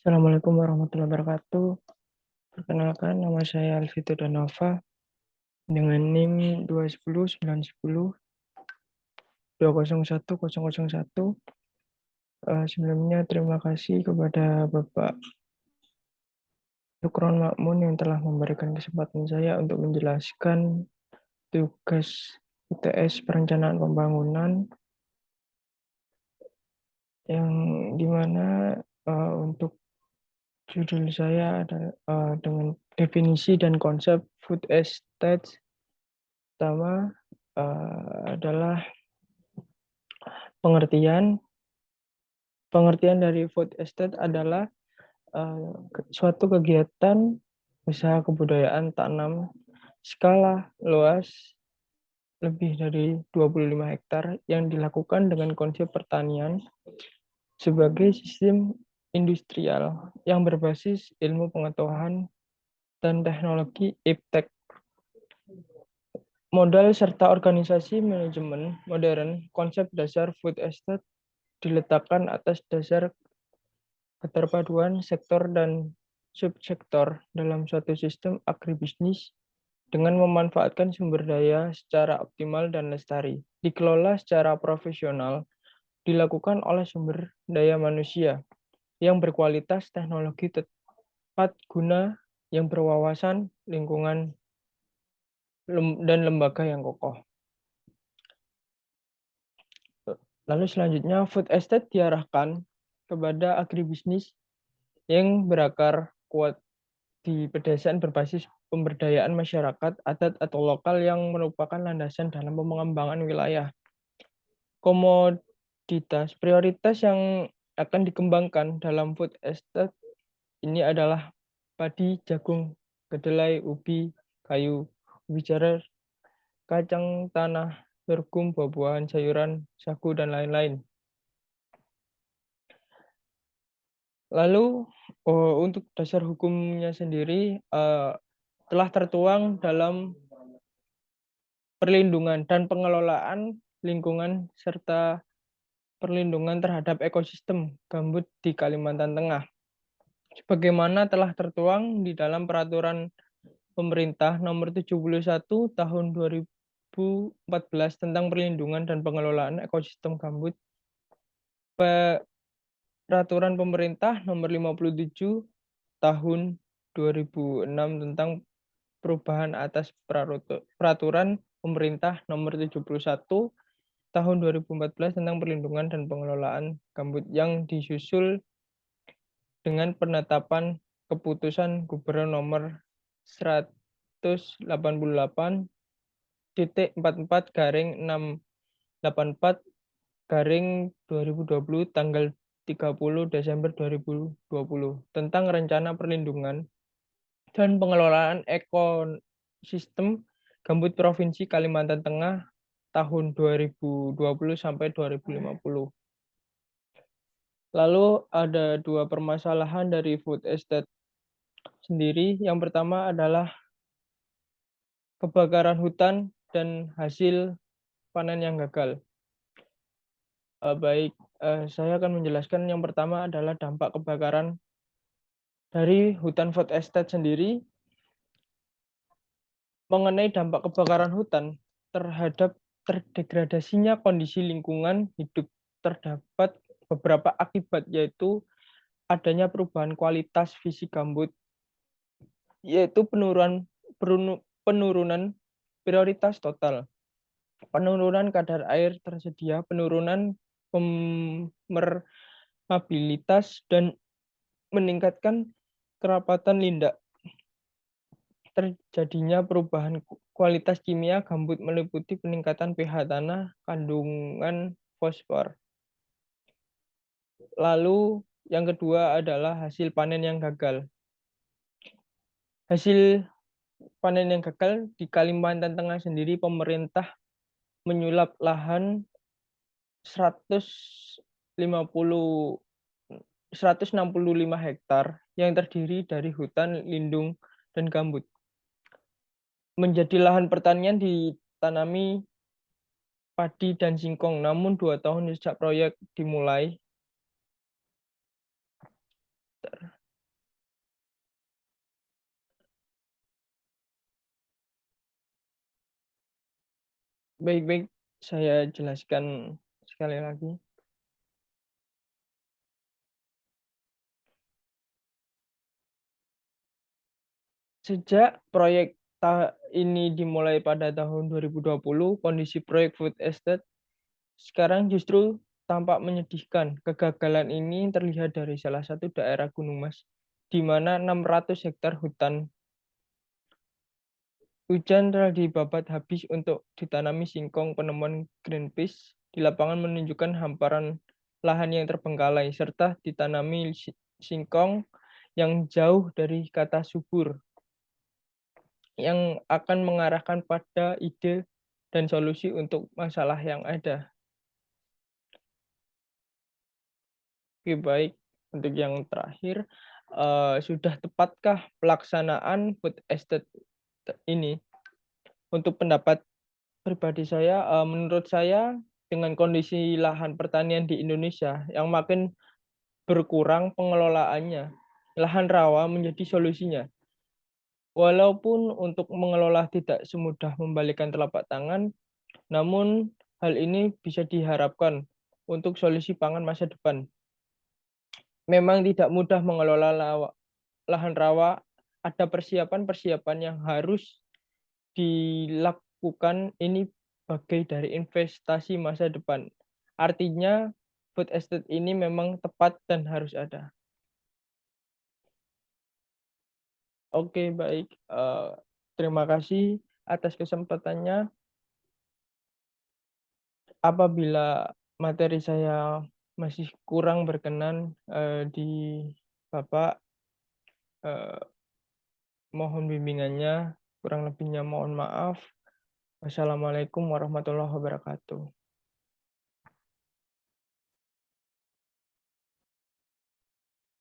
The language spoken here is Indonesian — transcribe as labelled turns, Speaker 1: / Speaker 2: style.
Speaker 1: Assalamualaikum warahmatullahi wabarakatuh. Perkenalkan, nama saya Alvito Danova dengan NIM 210902001. Sebelumnya terima kasih kepada Bapak Nukron Makmun yang telah memberikan kesempatan saya untuk menjelaskan tugas UTS Perencanaan Pembangunan yang dimana untuk judul saya adalah dengan definisi dan konsep food estate. Pertama adalah pengertian. Pengertian dari food estate adalah suatu kegiatan usaha kebudayaan tanam skala luas lebih dari 25 hektar yang dilakukan dengan konsep pertanian sebagai sistem industrial yang berbasis ilmu pengetahuan dan teknologi iptek. Modal serta organisasi manajemen modern, konsep dasar food estate diletakkan atas dasar keterpaduan sektor dan subsektor dalam suatu sistem agribisnis dengan memanfaatkan sumber daya secara optimal dan lestari, dikelola secara profesional, dilakukan oleh sumber daya manusia yang berkualitas, teknologi tepat guna, yang berwawasan lingkungan, dan lembaga yang kokoh. Lalu selanjutnya, food estate diarahkan kepada agribisnis yang berakar kuat di pedesaan berbasis pemberdayaan masyarakat adat atau lokal yang merupakan landasan dalam pengembangan wilayah. Komoditas prioritas yang akan dikembangkan dalam food estate ini adalah padi, jagung, kedelai, ubi, kayu, ubi jalar, kacang tanah, sorghum, buah-buahan, sayuran, sagu, dan lain-lain. Lalu untuk dasar hukumnya sendiri telah tertuang dalam perlindungan dan pengelolaan lingkungan serta perlindungan terhadap ekosistem gambut di Kalimantan Tengah. Sebagaimana telah tertuang di dalam peraturan pemerintah nomor 71 tahun 2014 tentang perlindungan dan pengelolaan ekosistem gambut, peraturan pemerintah nomor 57 tahun 2006 tentang perubahan atas peraturan pemerintah nomor 71 tahun 2014 tentang perlindungan dan pengelolaan gambut yang disusul dengan penetapan keputusan Gubernur nomor 188/684/2020 tanggal 30 Desember 2020 tentang rencana perlindungan dan pengelolaan ekosistem gambut Provinsi Kalimantan Tengah tahun 2020 sampai 2050. Lalu ada dua permasalahan dari food estate sendiri. Yang pertama adalah kebakaran hutan dan hasil panen yang gagal. Saya akan menjelaskan yang pertama adalah dampak kebakaran dari hutan food estate sendiri. Mengenai dampak kebakaran hutan terhadap terdegradasinya kondisi lingkungan hidup, terdapat beberapa akibat, yaitu adanya perubahan kualitas fisik gambut, yaitu penurunan prioritas total, penurunan kadar air tersedia, penurunan permeabilitas, dan meningkatkan kerapatan lindak. Terjadinya perubahan kualitas kimia gambut meliputi peningkatan pH tanah, kandungan fosfor. Lalu yang kedua adalah hasil panen yang gagal. Hasil panen yang gagal di Kalimantan Tengah sendiri, pemerintah menyulap lahan 165 hektar yang terdiri dari hutan lindung dan gambut menjadi lahan pertanian ditanami padi dan singkong. Namun 2 tahun sejak proyek dimulai, Baik-baik, saya jelaskan sekali lagi. Sejak proyek ini dimulai pada tahun 2020, kondisi proyek food estate sekarang justru tampak menyedihkan. Kegagalan ini terlihat dari salah satu daerah Gunung Mas, di mana 600 hektar hutan hujan telah dibabat habis untuk ditanami singkong. Penemuan Greenpeace di lapangan menunjukkan hamparan lahan yang terbengkalai, serta ditanami singkong yang jauh dari kata subur, yang akan mengarahkan pada ide dan solusi untuk masalah yang ada. Oke, baik. Untuk yang terakhir, sudah tepatkah pelaksanaan food estate ini? Untuk pendapat pribadi saya, menurut saya dengan kondisi lahan pertanian di Indonesia yang makin berkurang pengelolaannya, lahan rawa menjadi solusinya. Walaupun untuk mengelola tidak semudah membalikan telapak tangan, namun hal ini bisa diharapkan untuk solusi pangan masa depan. Memang tidak mudah mengelola lahan rawa, ada persiapan-persiapan yang harus dilakukan ini bagai dari investasi masa depan. Artinya food estate ini memang tepat dan harus ada. Oke, baik, terima kasih atas kesempatannya. Apabila materi saya masih kurang berkenan, di Bapak, eee, mohon bimbingannya, kurang lebihnya mohon maaf. Wassalamualaikum warahmatullahi wabarakatuh.